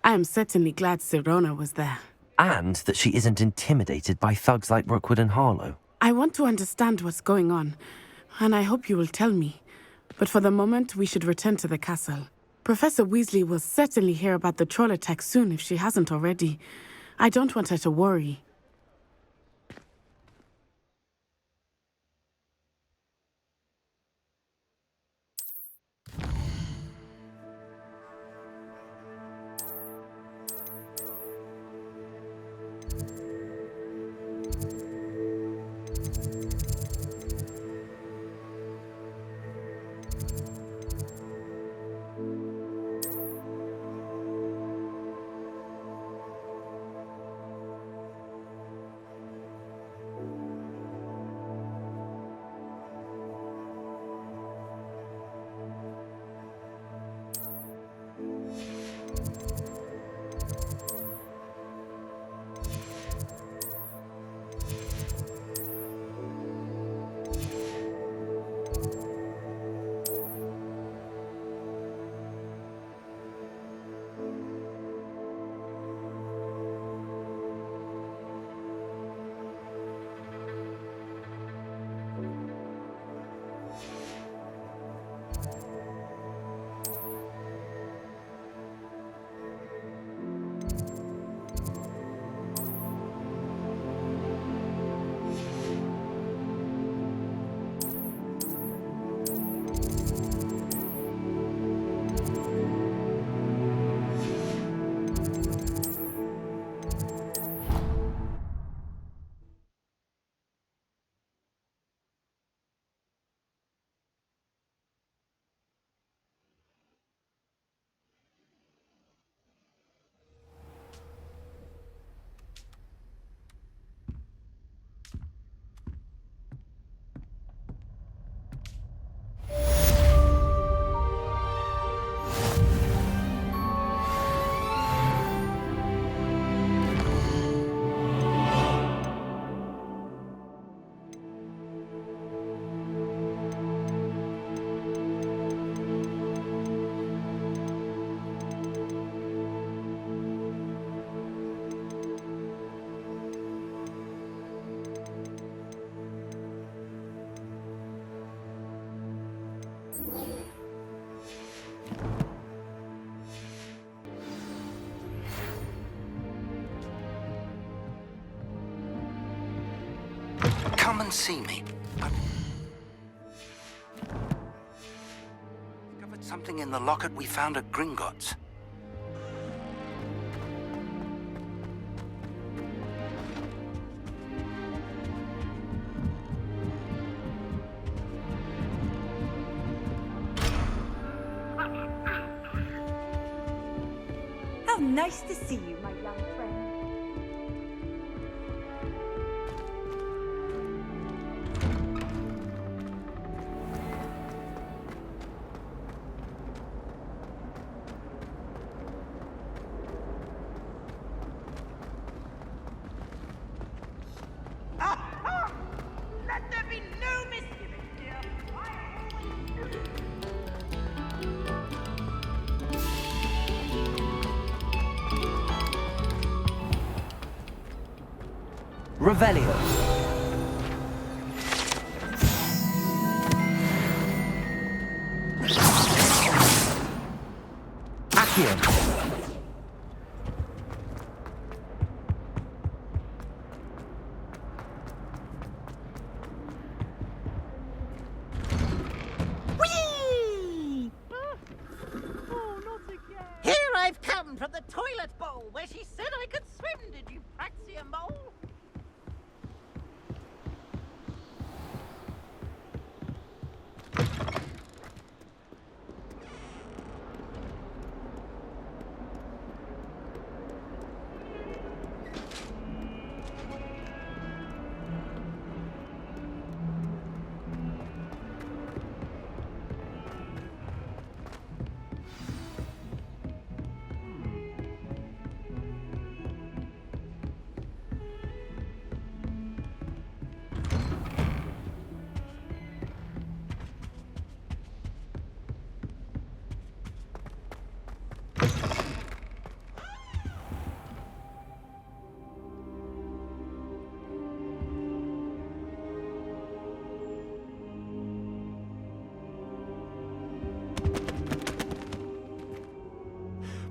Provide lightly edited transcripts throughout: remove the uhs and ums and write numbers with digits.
I am certainly glad Sirona was there. And that she isn't intimidated by thugs like Rookwood and Harlow. I want to understand what's going on, and I hope you will tell me. But for the moment, we should return to the castle. Professor Weasley will certainly hear about the troll attack soon if she hasn't already. I don't want her to worry. Come and see me. I've discovered something in the locket we found at Gringotts. How nice to see you, my young friend. Let there be no misgivings, dear. Revelio. Accio. Here I've come from the toilet bowl where she said I could swim, did you praxia mole?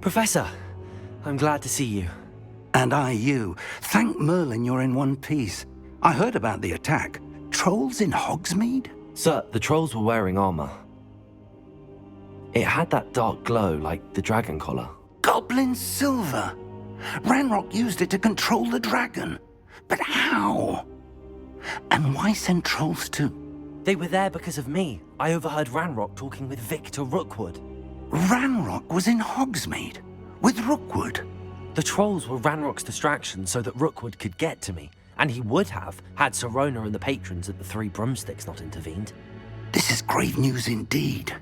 Professor, I'm glad to see you. And I you. Thank Merlin you're in one piece. I heard about the attack. Trolls in Hogsmeade? Sir, the trolls were wearing armor. It had that dark glow like the dragon collar. Goblin silver! Ranrock used it to control the dragon. But how? And why send trolls too? They were there because of me. I overheard Ranrock talking with Victor Rookwood. Ranrock was in Hogsmeade? With Rookwood? The trolls were Ranrock's distraction so that Rookwood could get to me. And he would have, had Serona and the patrons at the Three Broomsticks not intervened. This is grave news indeed.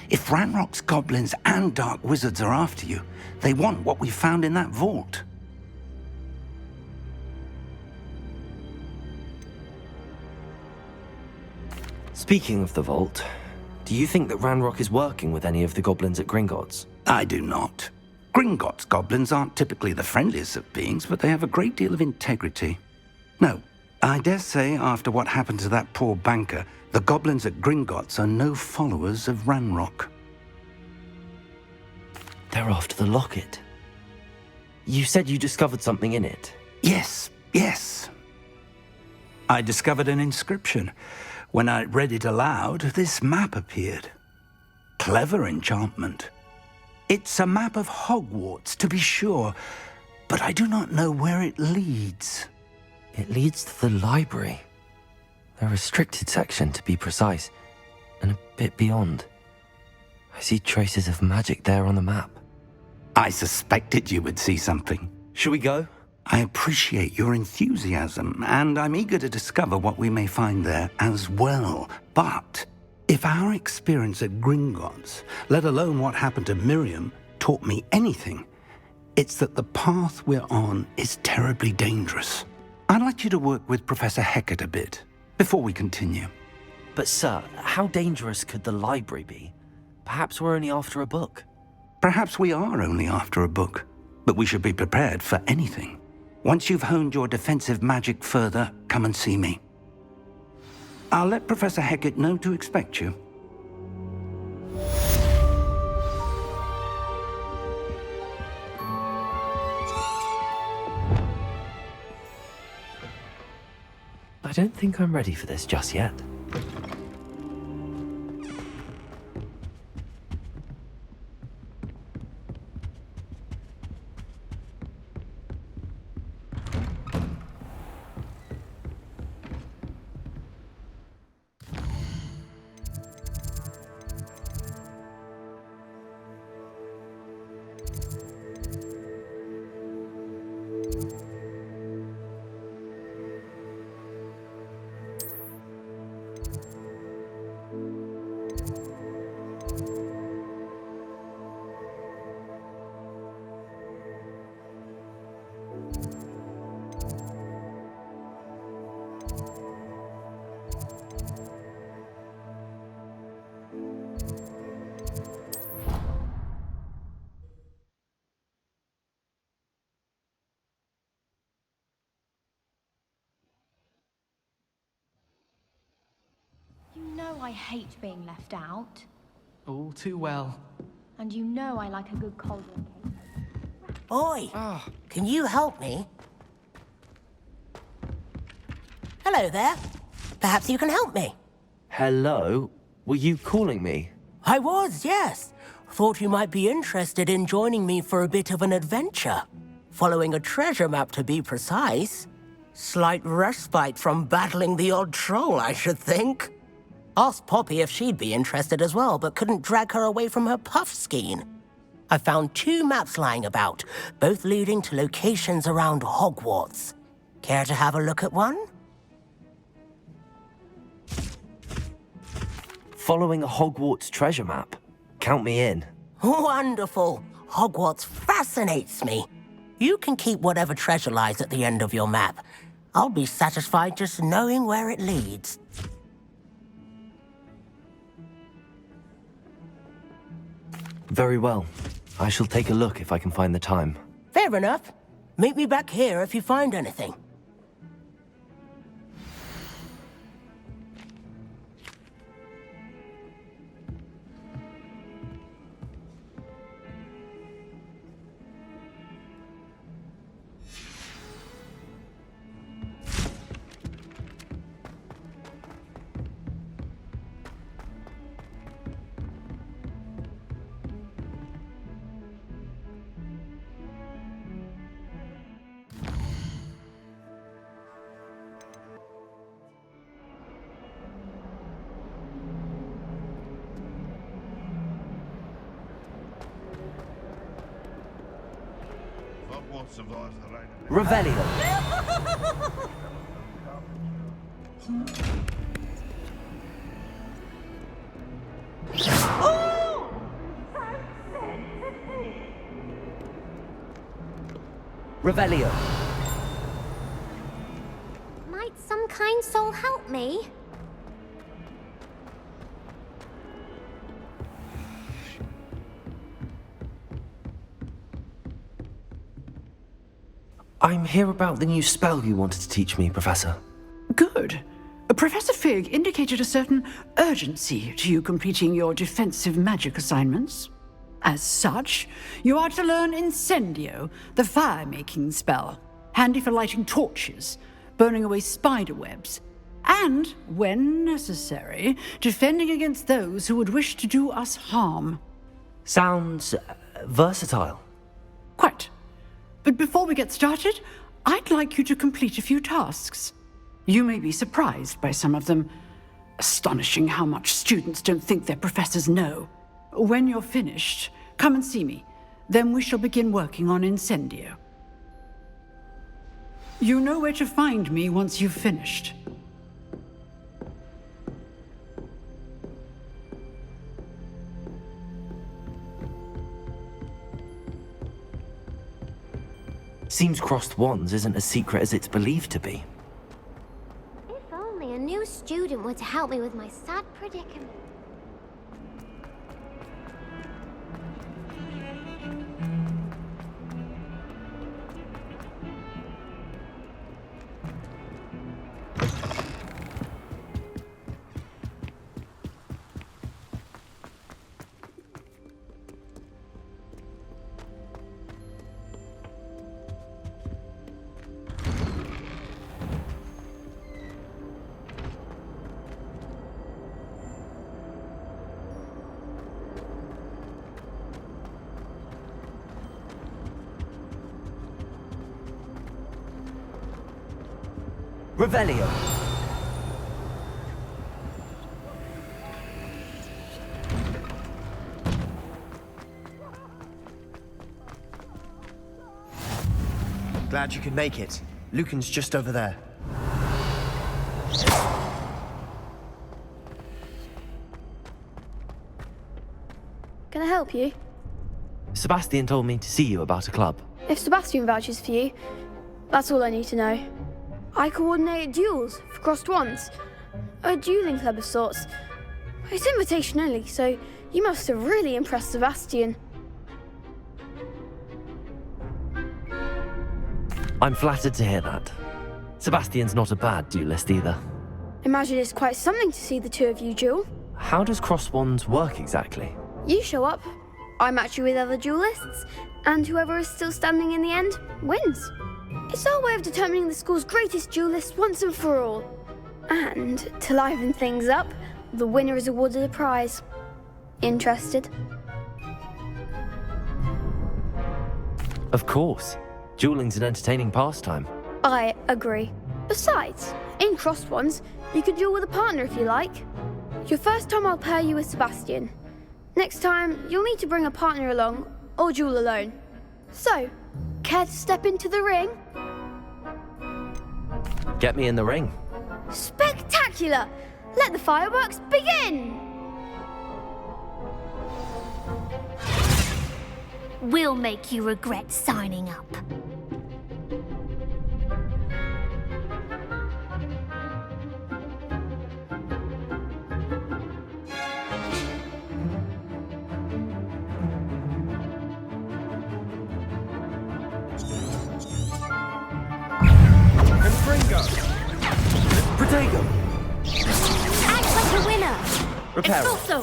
If Ranrock's goblins and dark wizards are after you, they want what we found in that vault. Speaking of the vault, do you think that Ranrock is working with any of the goblins at Gringotts? I do not. Gringotts goblins aren't typically the friendliest of beings, but they have a great deal of integrity. No, I dare say after what happened to that poor banker, the goblins at Gringotts are no followers of Ranrock. They're after the locket. You said you discovered something in it. Yes. I discovered an inscription. When I read it aloud, this map appeared. Clever enchantment. It's a map of Hogwarts, to be sure, but I do not know where it leads. It leads to the library. A restricted section, to be precise, and a bit beyond. I see traces of magic there on the map. I suspected you would see something. Shall we go? I appreciate your enthusiasm, and I'm eager to discover what we may find there as well. But if our experience at Gringotts, let alone what happened to Miriam, taught me anything, it's that the path we're on is terribly dangerous. I'd like you to work with Professor Hecat a bit before we continue. But sir, how dangerous could the library be? Perhaps we're only after a book. Perhaps we are only after a book, but we should be prepared for anything. Once you've honed your defensive magic further, come and see me. I'll let Professor Hecat know to expect you. I don't think I'm ready for this just yet. You know I hate being left out. All too well. And you know I like a good cauldron cake. Oi! Can you help me? Hello there. Perhaps you can help me. Hello? Were you calling me? I was, yes. Thought you might be interested in joining me for a bit of an adventure. Following a treasure map, to be precise. Slight respite from battling the odd troll, I should think. Asked Poppy if she'd be interested as well, but couldn't drag her away from her puff skein. I found 2 maps lying about, both leading to locations around Hogwarts. Care to have a look at one? Following a Hogwarts treasure map? Count me in. Wonderful. Hogwarts fascinates me. You can keep whatever treasure lies at the end of your map. I'll be satisfied just knowing where it leads. Very well. I shall take a look if I can find the time. Fair enough. Meet me back here if you find anything. Revelio. Revelio. Might some kind soul help me? I'm here about the new spell you wanted to teach me, Professor. Good. Professor Fig indicated a certain urgency to you completing your defensive magic assignments. As such, you are to learn Incendio, the fire-making spell, handy for lighting torches, burning away spider webs, and, when necessary, defending against those who would wish to do us harm. Sounds versatile. Quite. But before we get started, I'd like you to complete a few tasks. You may be surprised by some of them. Astonishing how much students don't think their professors know. When you're finished, come and see me. Then we shall begin working on Incendio. You know where to find me once you've finished. Seems crossed wands isn't as secret as it's believed to be. If only a new student were to help me with my sad predicament. Revelio. Glad you could make it. Lucan's just over there. Can I help you? Sebastian told me to see you about a club. If Sebastian vouches for you, that's all I need to know. I coordinate duels for crossed wands. A dueling club of sorts. It's invitation only, so you must have really impressed Sebastian. I'm flattered to hear that. Sebastian's not a bad duelist either. Imagine it's quite something to see the two of you duel. How does cross wands work exactly? You show up, I match you with other duelists, and whoever is still standing in the end wins. It's our way of determining the school's greatest duelist once and for all. And, to liven things up, the winner is awarded a prize. Interested? Of course. Dueling's an entertaining pastime. I agree. Besides, in crossed ones, you could duel with a partner if you like. Your first time I'll pair you with Sebastian. Next time, you'll need to bring a partner along, or duel alone. So, care to step into the ring? Get me in the ring. Spectacular! Let the fireworks begin! We'll make you regret signing up. Protego! Act like a winner! Reparo. Expulso!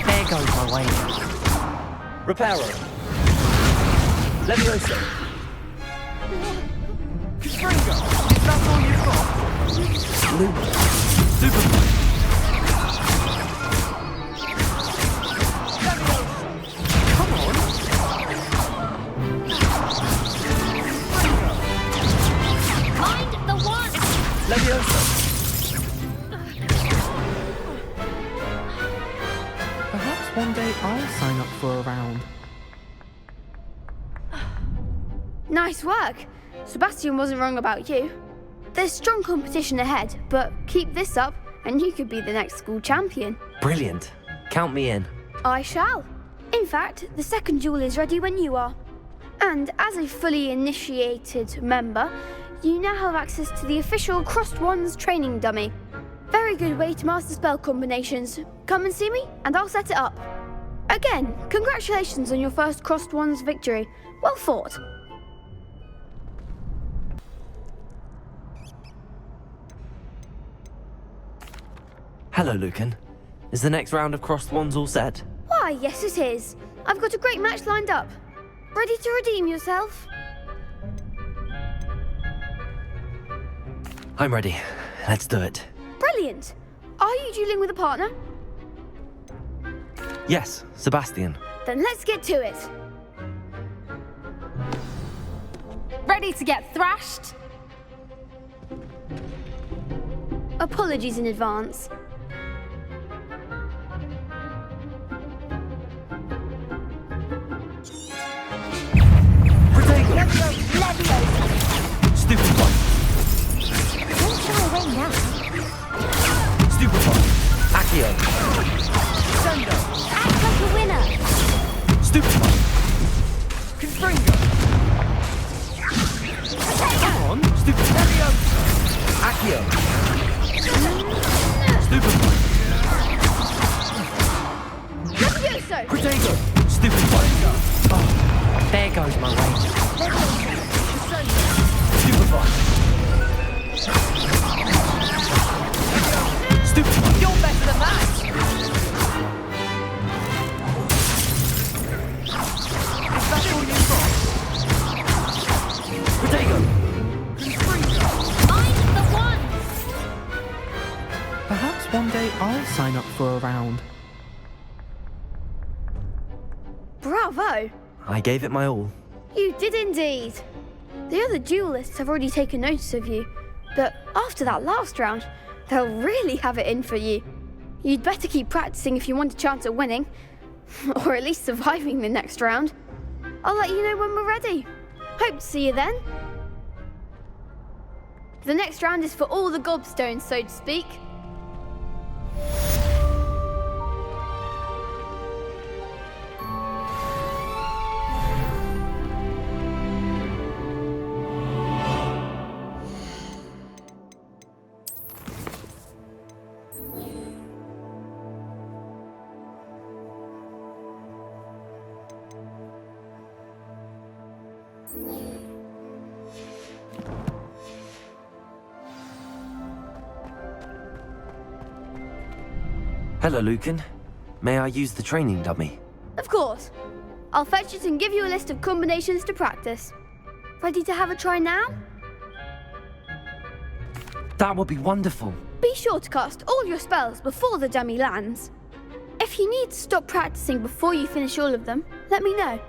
There goes my way. Reparo. Levioso. Stringo! Is that all you've got? Loop. Super. Come on! Mind the one! Levioso. Perhaps one day I'll sign up for a round. Nice work. Sebastian wasn't wrong about you. There's strong competition ahead, but keep this up and you could be the next school champion. Brilliant. Count me in. I shall. In fact, the second duel is ready when you are. And as a fully initiated member, you now have access to the official Crossed Wands training dummy. Very good way to master spell combinations. Come and see me, and I'll set it up. Again, congratulations on your first Crossed Wands victory. Well fought. Hello, Lucan. Is the next round of Crossed Wands all set? Why, yes it is. I've got a great match lined up. Ready to redeem yourself? I'm ready. Let's do it. Brilliant. Are you dueling with a partner? Yes, Sebastian. Then let's get to it. Ready to get thrashed? Apologies in advance. Stupid one. Don't go away now. Stupid one. Accio. Sendo! Act like a winner. Stupid one. Confringo! Come on. Stupid one. Accio. Stupid one. Levioso! Protego. Stupid one. Oh, there goes my range. Stupid one. Stupid one. You're better than that! Is that all you've got? Protego. I'm the one! Perhaps one day I'll sign up for a round. Bravo! I gave it my all. You did indeed. The other duelists have already taken notice of you, but after that last round, they'll really have it in for you. You'd better keep practicing if you want a chance at winning, or at least surviving the next round. I'll let you know when we're ready. Hope to see you then. The next round is for all the gobstones, so to speak. Hello, Lucan. May I use the training dummy? Of course. I'll fetch it and give you a list of combinations to practice. Ready to have a try now? That would be wonderful. Be sure to cast all your spells before the dummy lands. If you need to stop practicing before you finish all of them, let me know.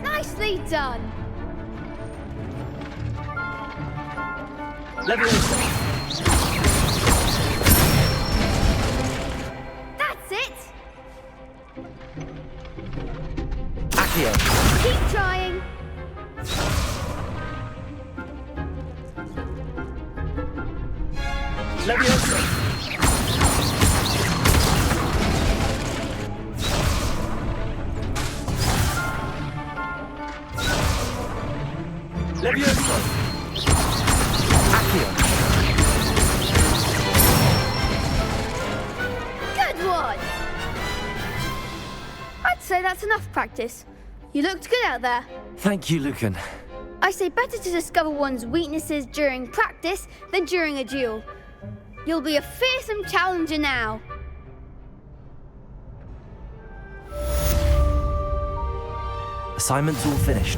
Nicely done. Leviosa. That's it. Accio. Keep trying. Leviosa. Leviosa. Accio. Good one. I'd say that's enough practice. You looked good out there. Thank you, Lucan. I say better to discover one's weaknesses during practice than during a duel. You'll be a fearsome challenger now. Assignment's all finished.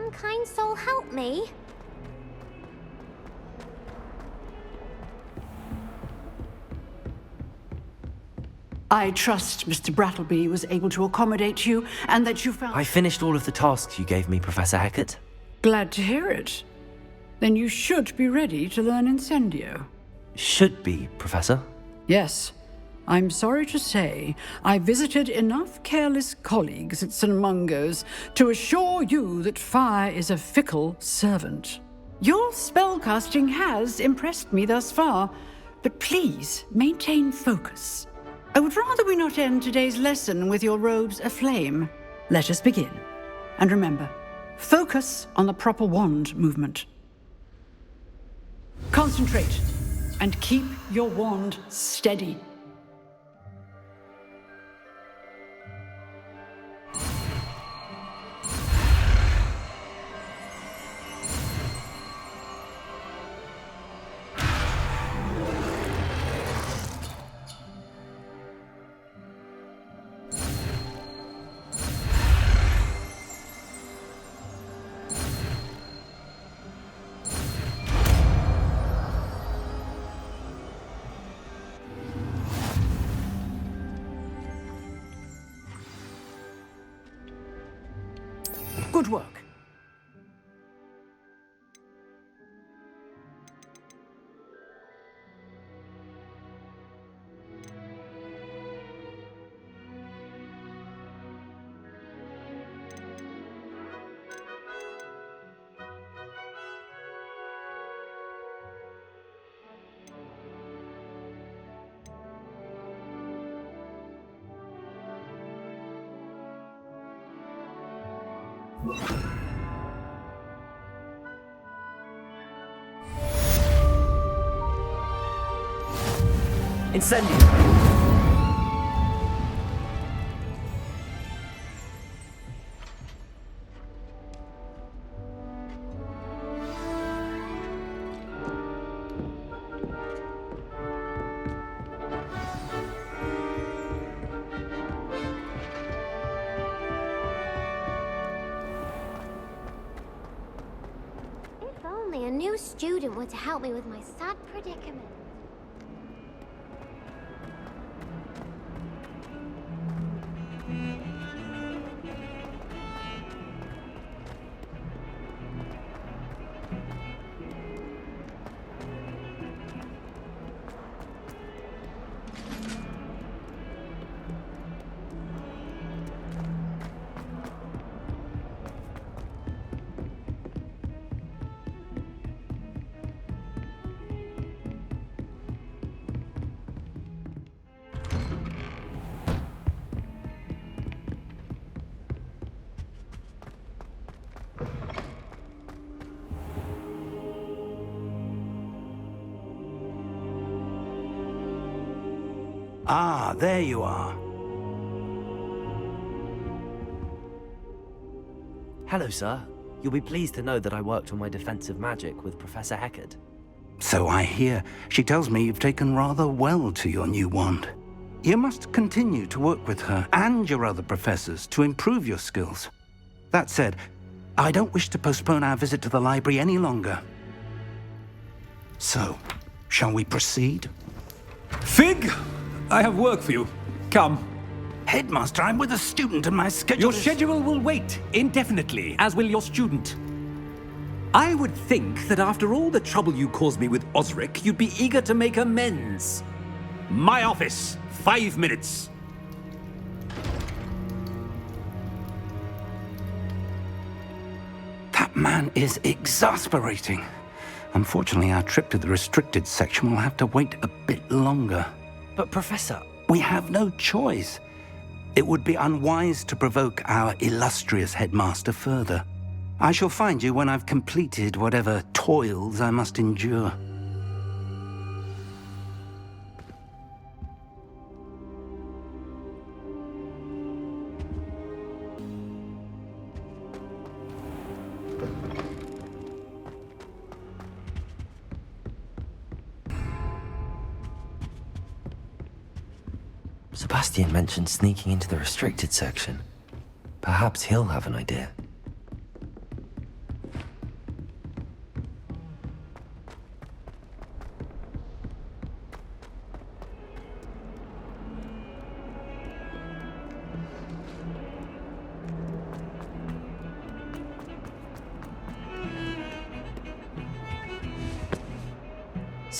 some kind soul help me? I trust Mr. Brattleby was able to accommodate you, and that you found... I finished all of the tasks you gave me, Professor Hecat. Glad to hear it. Then you should be ready to learn Incendio. Should be, Professor. Yes. I'm sorry to say, I visited enough careless colleagues at St. Mungo's to assure you that fire is a fickle servant. Your spellcasting has impressed me thus far, but please maintain focus. I would rather we not end today's lesson with your robes aflame. Let us begin. And remember, focus on the proper wand movement. Concentrate, and keep your wand steady. Good work. Incendio! If only a new student were to help me with my sad predicament. Ah, there you are. Hello, sir. You'll be pleased to know that I worked on my defensive magic with Professor Hecat. So I hear. She tells me you've taken rather well to your new wand. You must continue to work with her and your other professors to improve your skills. That said, I don't wish to postpone our visit to the library any longer. So, shall we proceed? Fig! I have work for you. Come. Headmaster, I'm with a student and my schedule Your schedule will wait indefinitely, as will your student. I would think that after all the trouble you caused me with Osric, you'd be eager to make amends. My office, 5 minutes. That man is exasperating. Unfortunately, our trip to the restricted section will have to wait a bit longer. But, Professor... We have no choice. It would be unwise to provoke our illustrious headmaster further. I shall find you when I've completed whatever toils I must endure. Sebastian mentioned sneaking into the restricted section. Perhaps he'll have an idea.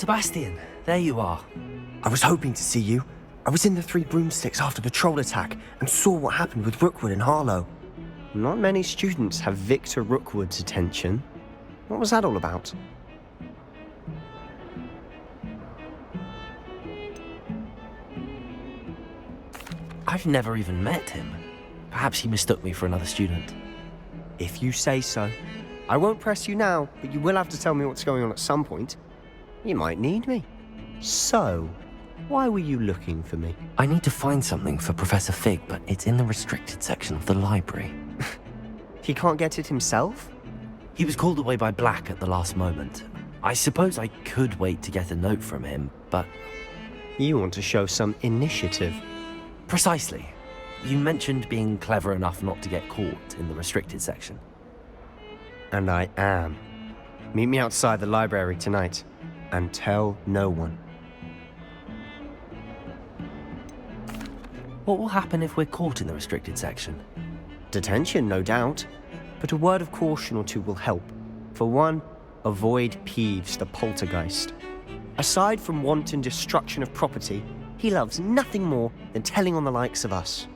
Sebastian, there you are. I was hoping to see you. I was in the Three Broomsticks after the troll attack and saw what happened with Rookwood and Harlow. Not many students have Victor Rookwood's attention. What was that all about? I've never even met him. Perhaps he mistook me for another student. If you say so. I won't press you now, but you will have to tell me what's going on at some point. You might need me. So, why were you looking for me? I need to find something for Professor Fig, but it's in the restricted section of the library. He can't get it himself? He was called away by Black at the last moment. I suppose I could wait to get a note from him, but... You want to show some initiative. Precisely. You mentioned being clever enough not to get caught in the restricted section. And I am. Meet me outside the library tonight, and tell no one. What will happen if we're caught in the restricted section? Detention, no doubt. But a word of caution or two will help. For one, avoid Peeves the poltergeist. Aside from wanton destruction of property, he loves nothing more than telling on the likes of us.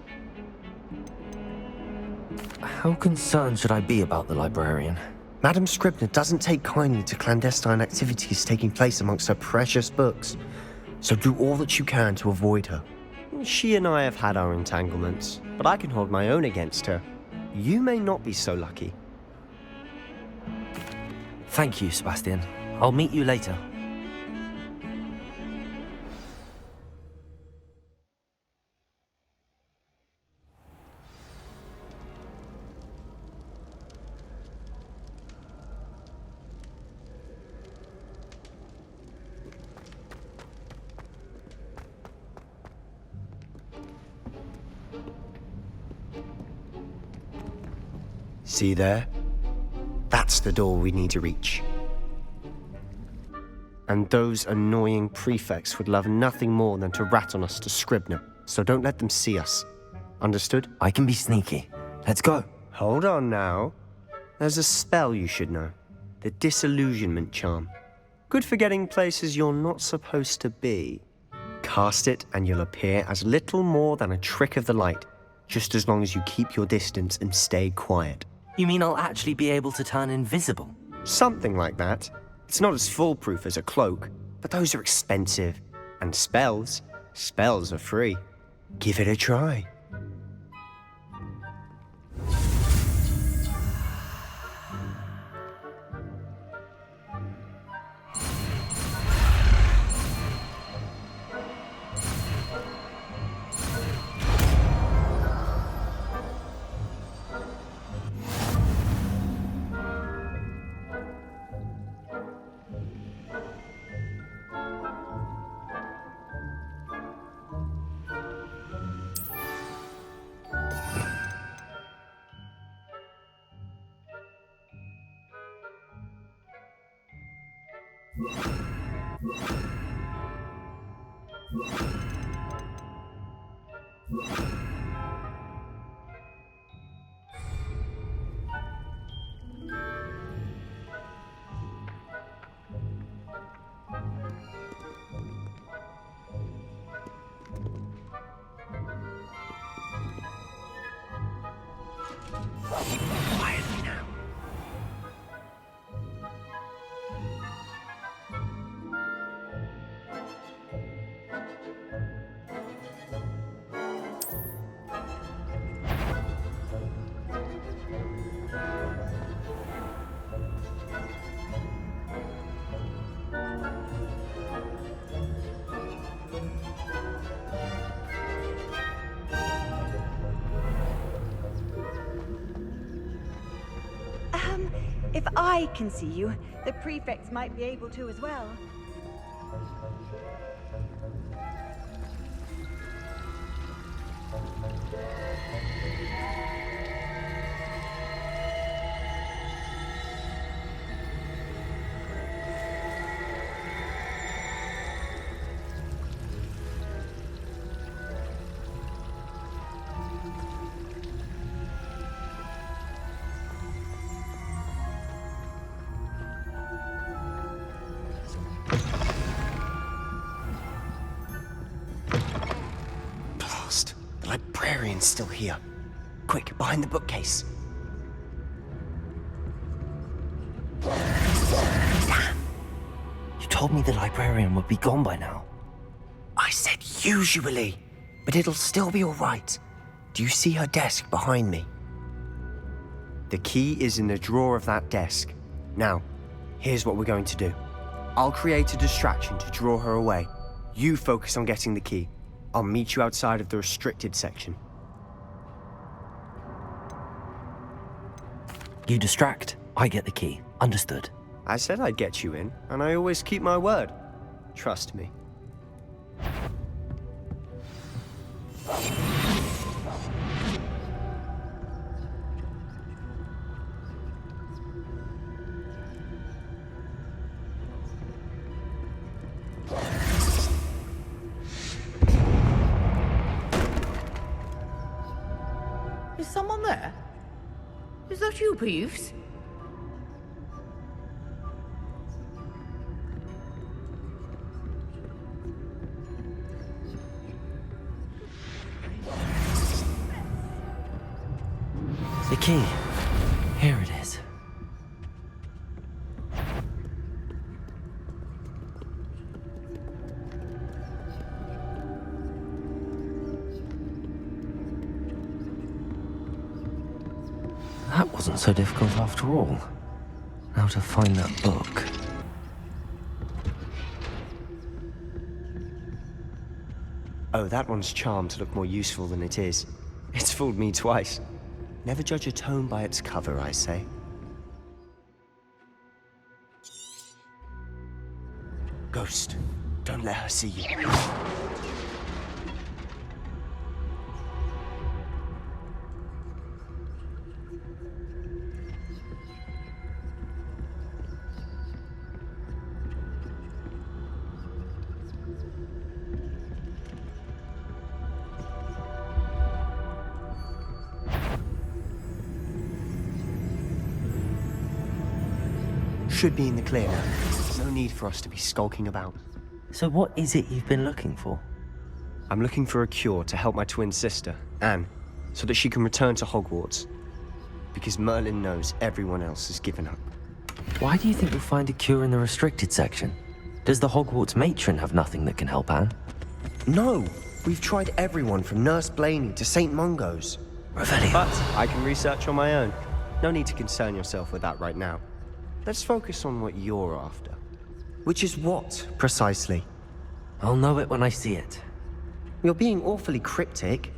How concerned should I be about the librarian? Madam Scribner doesn't take kindly to clandestine activities taking place amongst her precious books, so do all that you can to avoid her. She and I have had our entanglements, but I can hold my own against her. You may not be so lucky. Thank you, Sebastian. I'll meet you later. See there? That's the door we need to reach. And those annoying prefects would love nothing more than to rat on us to Scribner, so don't let them see us. Understood? I can be sneaky. Let's go. Hold on now. There's a spell you should know. The Disillusionment Charm. Good for getting places you're not supposed to be. Cast it and you'll appear as little more than a trick of the light, just as long as you keep your distance and stay quiet. You mean I'll actually be able to turn invisible? Something like that. It's not as foolproof as a cloak, but those are expensive. And spells are free. Give it a try. Quietly now. If I can see you, the prefects might be able to as well. librarian's still here. Quick, behind the bookcase. Damn. You told me the librarian would be gone by now. I said usually, but it'll still be all right. Do you see her desk behind me? The key is in the drawer of that desk. Now, here's what we're going to do. I'll create a distraction to draw her away. You focus on getting the key. I'll meet you outside of the restricted section. You distract, I get the key. Understood. I said I'd get you in, and I always keep my word. Trust me. Is someone there? Is that you, Peeves? The key. Here it is. That wasn't so difficult after all. Now to find that book. Oh, that one's charmed to look more useful than it is. It's fooled me twice. Never judge a tome by its cover, I say. Ghost, don't let her see you. Should be in the clear now. No need for us to be skulking about. So what is it you've been looking for? I'm looking for a cure to help my twin sister, Anne, so that she can return to Hogwarts. Because Merlin knows everyone else has given up. Why do you think you'll find a cure in the restricted section? Does the Hogwarts matron have nothing that can help Anne? No! We've tried everyone from Nurse Blaney to St. Mungo's. Revelio. But I can research on my own. No need to concern yourself with that right now. Let's focus on what you're after. Which is what, precisely? I'll know it when I see it. You're being awfully cryptic.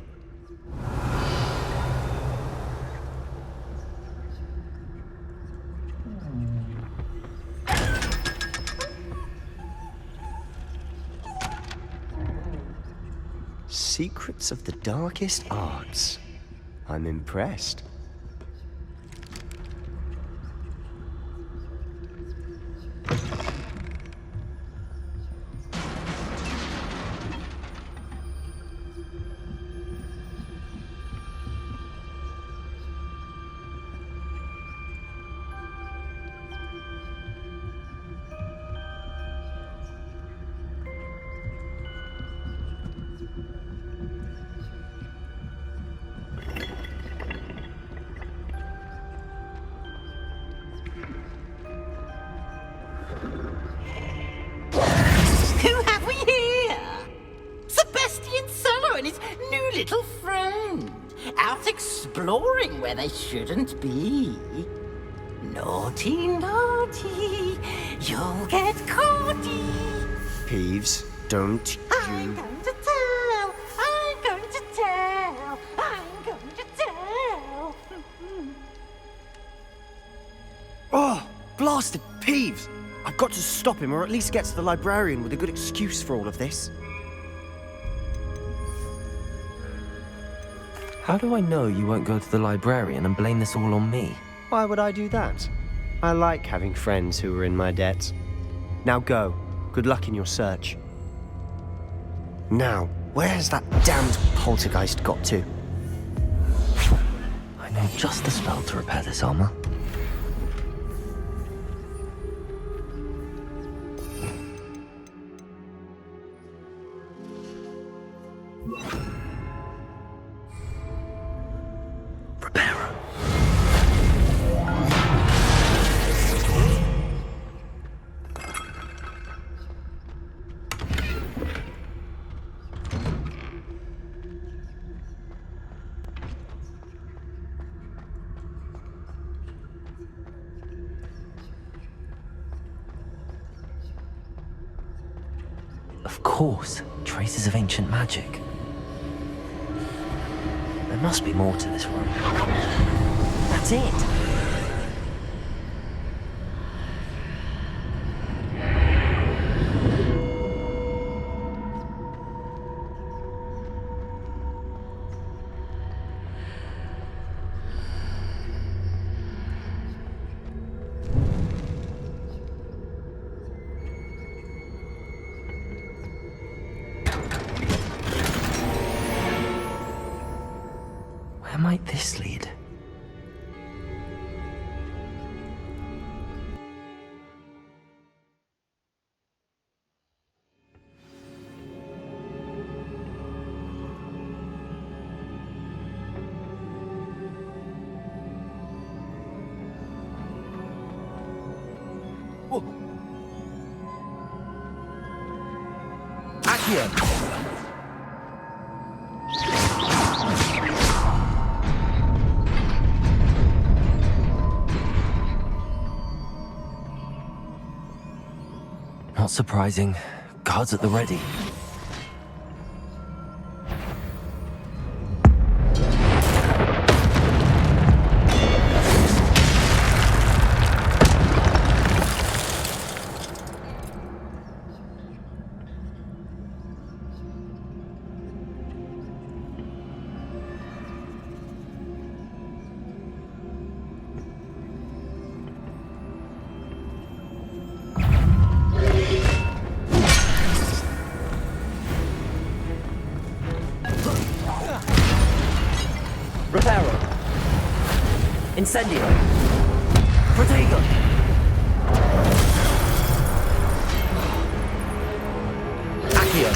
Secrets of the darkest arts. I'm impressed. Who have we here? Sebastian Cellar and his new little friend. Out exploring where they shouldn't be. Naughty, naughty, you'll get caughty. Peeves, don't I'm going to tell, I'm going to tell, I'm going to tell. Oh, blasted Peeves! I've got to stop him, or at least get to the librarian with a good excuse for all of this. How do I know you won't go to the librarian and blame this all on me? Why would I do that? I like having friends who are in my debt. Now go. Good luck in your search. Now, where's that damned poltergeist got to? I know just the spell to repair this armor. Of course, traces of ancient magic. There must be more to this room. That's it! Where might this lead? Accio! Not surprising. Guards at the ready. Reparo. Incendio. Protagonist. Accio.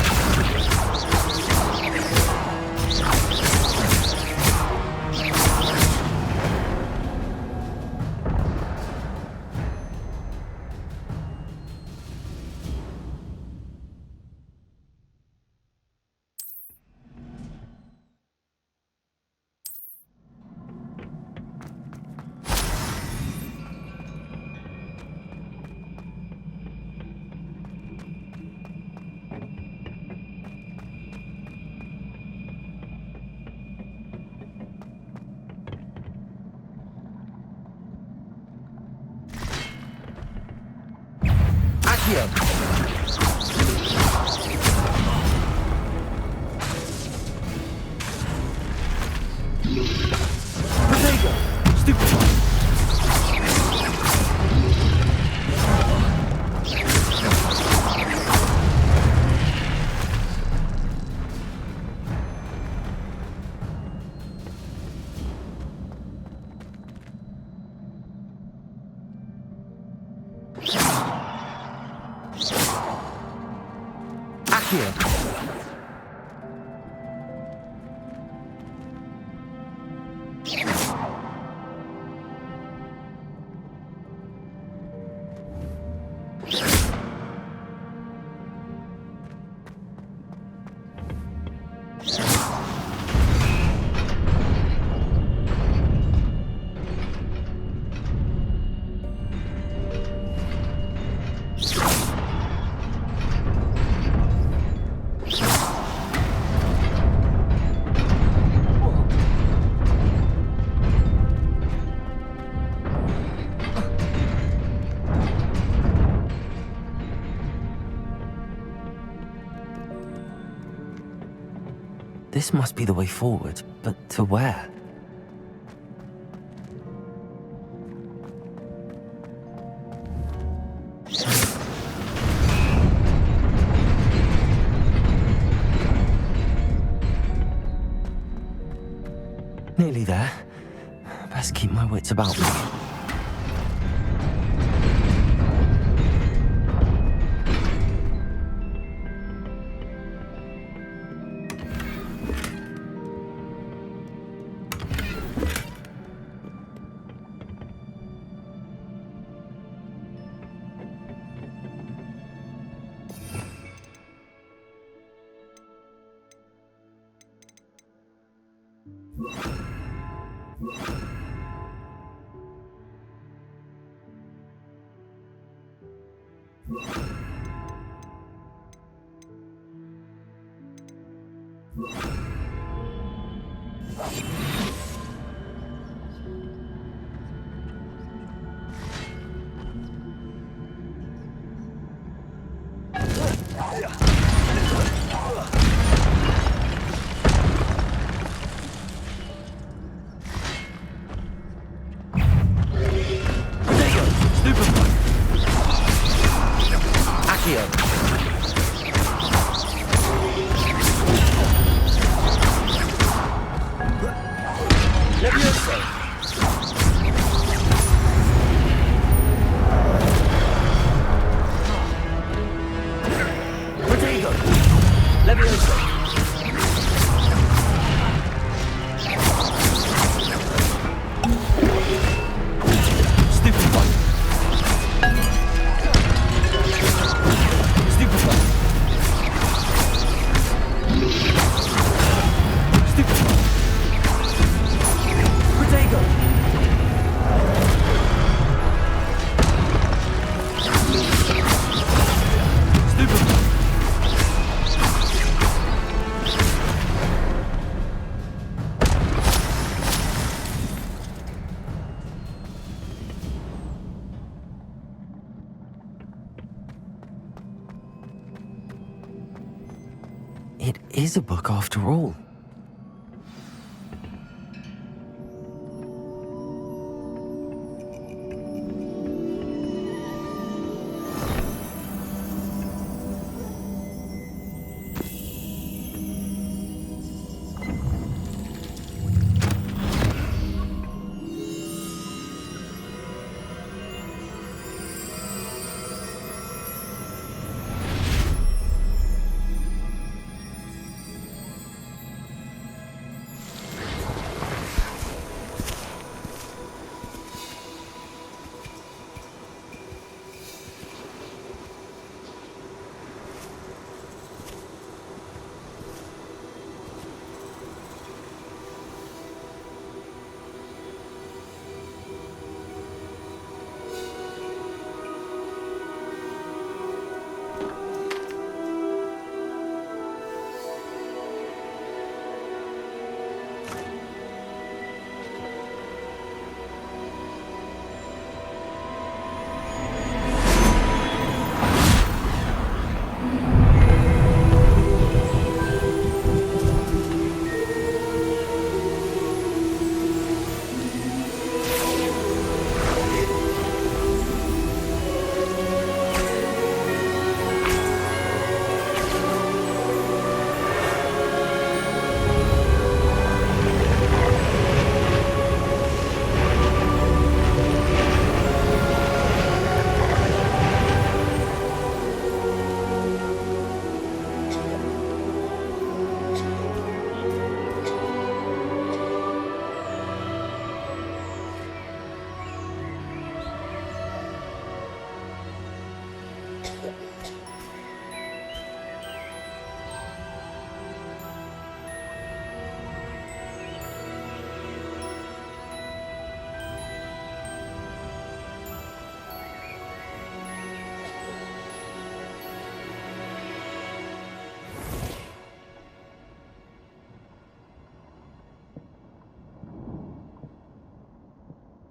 This must be the way forward, but to where? Nearly there. Best keep my wits about me. It is a book after all.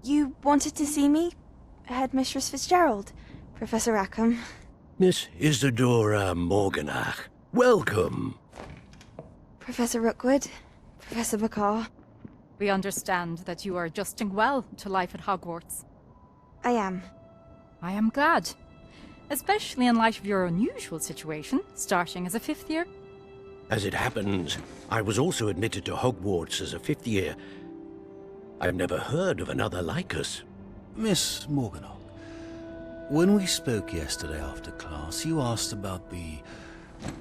You wanted to see me? Headmistress Fitzgerald, Professor Rackham. Miss Isadora Morganach, welcome. Professor Rookwood, Professor Bakar. We understand that you are adjusting well to life at Hogwarts. I am. I am glad. Especially in light of your unusual situation, starting as a 5th year. As it happens, I was also admitted to Hogwarts as a 5th year. I've never heard of another like us. Miss Morganach, when we spoke yesterday after class, you asked about the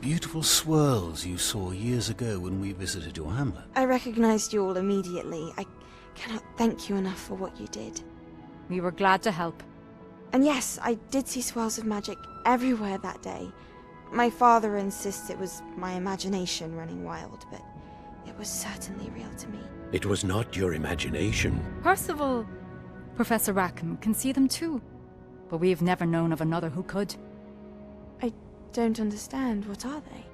beautiful swirls you saw years ago when we visited your hamlet. I recognized you all immediately. I cannot thank you enough for what you did. We were glad to help. And yes, I did see swirls of magic everywhere that day. My father insists it was my imagination running wild, but it was certainly real to me. It was not your imagination. Percival, Professor Rackham can see them too, but we have never known of another who could. I don't understand. What are they?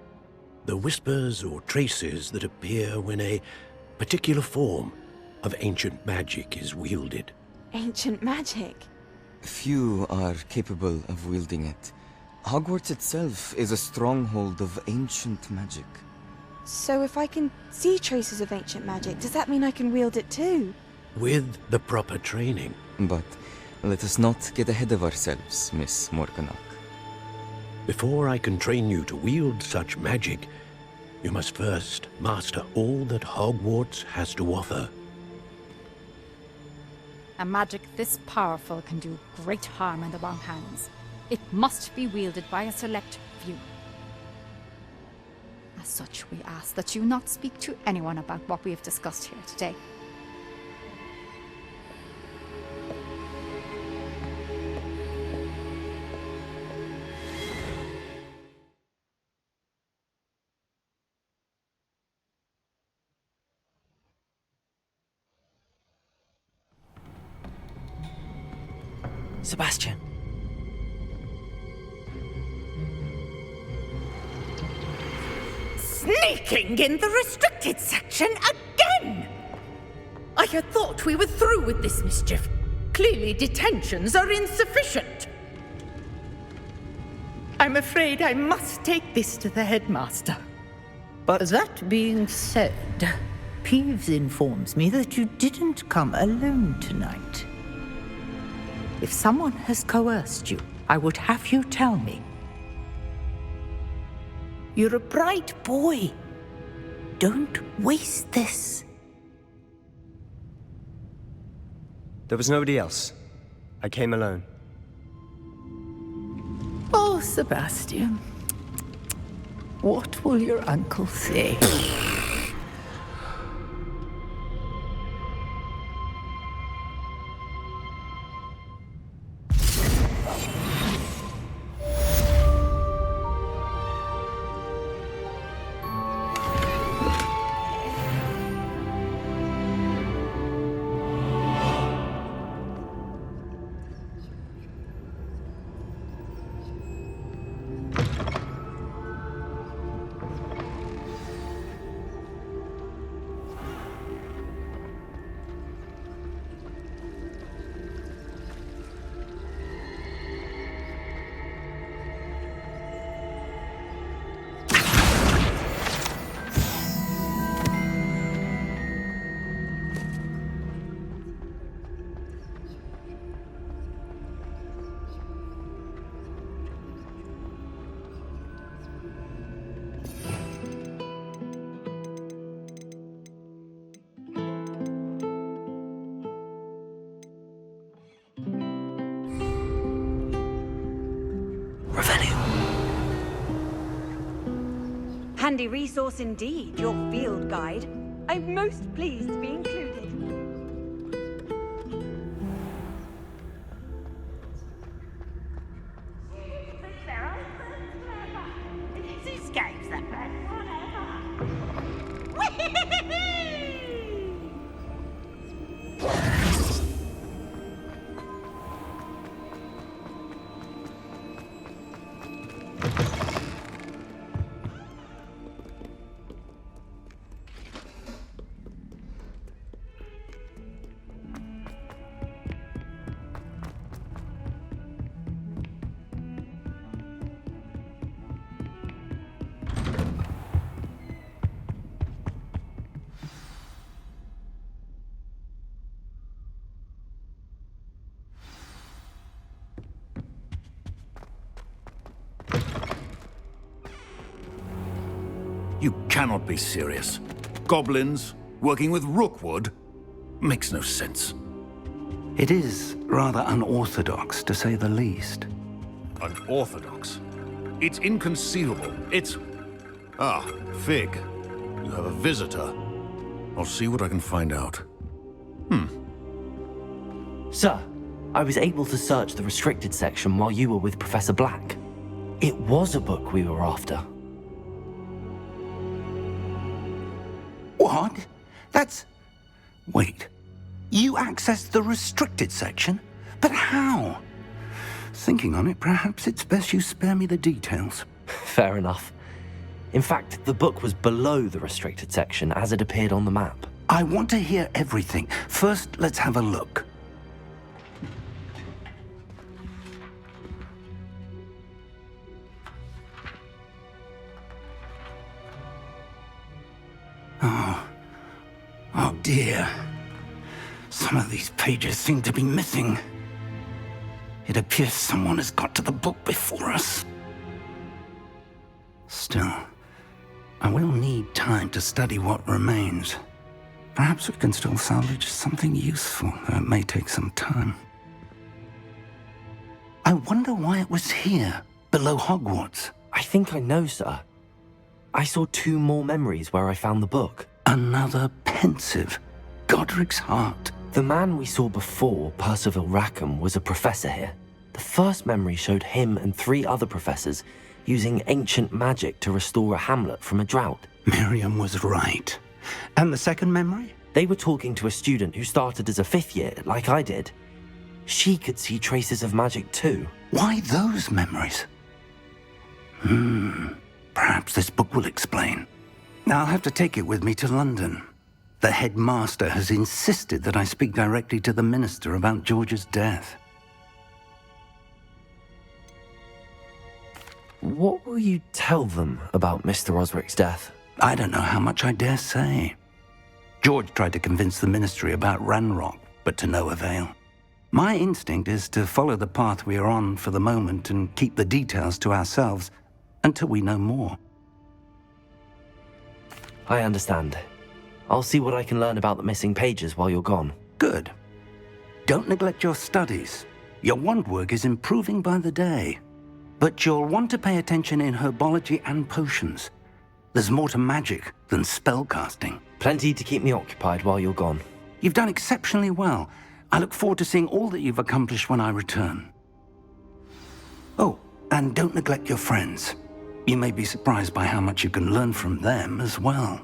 The whispers or traces that appear when a particular form of ancient magic is wielded. Ancient magic? Few are capable of wielding it. Hogwarts itself is a stronghold of ancient magic. So if I can see traces of ancient magic, does that mean I can wield it too? With the proper training. But let us not get ahead of ourselves, Miss Morganach. Before I can train you to wield such magic, you must first master all that Hogwarts has to offer. A magic this powerful can do great harm in the wrong hands. It must be wielded by a select few. As such, we ask that you not speak to anyone about what we have discussed here today. Sebastian. Sneaking in the restricted section again! I had thought we were through with this mischief. Clearly detentions are insufficient. I'm afraid I must take this to the headmaster. But that being said, Peeves informs me that you didn't come alone tonight. If someone has coerced you, I would have you tell me. You're a bright boy. Don't waste this. There was nobody else. I came alone. Oh, Sebastian. What will your uncle say? Handy resource indeed, your field guide. I'm most pleased to be included. This game's the best one You cannot be serious. Goblins working with Rookwood? Makes no sense. It is rather unorthodox, to say the least. Unorthodox? It's inconceivable. It's... Ah, Fig. You have a visitor. I'll see what I can find out. Sir, I was able to search the restricted section while you were with Professor Black. It was a book we were after. What? That's... Wait. You accessed the restricted section? But how? Thinking on it, perhaps it's best you spare me the details. Fair enough. In fact, the book was below the restricted section as it appeared on the map. I want to hear everything. First, let's have a look. Oh dear. Some of these pages seem to be missing. It appears someone has got to the book before us. Still, I will need time to study what remains. Perhaps we can still salvage something useful, though it may take some time. I wonder why it was here, below Hogwarts. I think I know, sir. I saw 2 more memories where I found the book. Another pensive. Godric's heart. The man we saw before, Percival Rackham, was a professor here. The first memory showed him and 3 other professors using ancient magic to restore a hamlet from a drought. Miriam was right. And the second memory? They were talking to a student who started as a 5th year, like I did. She could see traces of magic too. Why those memories? Perhaps this book will explain. I'll have to take it with me to London. The headmaster has insisted that I speak directly to the minister about George's death. What will you tell them about Mr. Osric's death? I don't know how much I dare say. George tried to convince the ministry about Ranrock, but to no avail. My instinct is to follow the path we are on for the moment and keep the details to ourselves until we know more. I understand. I'll see what I can learn about the missing pages while you're gone. Good. Don't neglect your studies. Your wand work is improving by the day. But you'll want to pay attention in herbology and potions. There's more to magic than spellcasting. Plenty to keep me occupied while you're gone. You've done exceptionally well. I look forward to seeing all that you've accomplished when I return. Oh, and don't neglect your friends. You may be surprised by how much you can learn from them as well.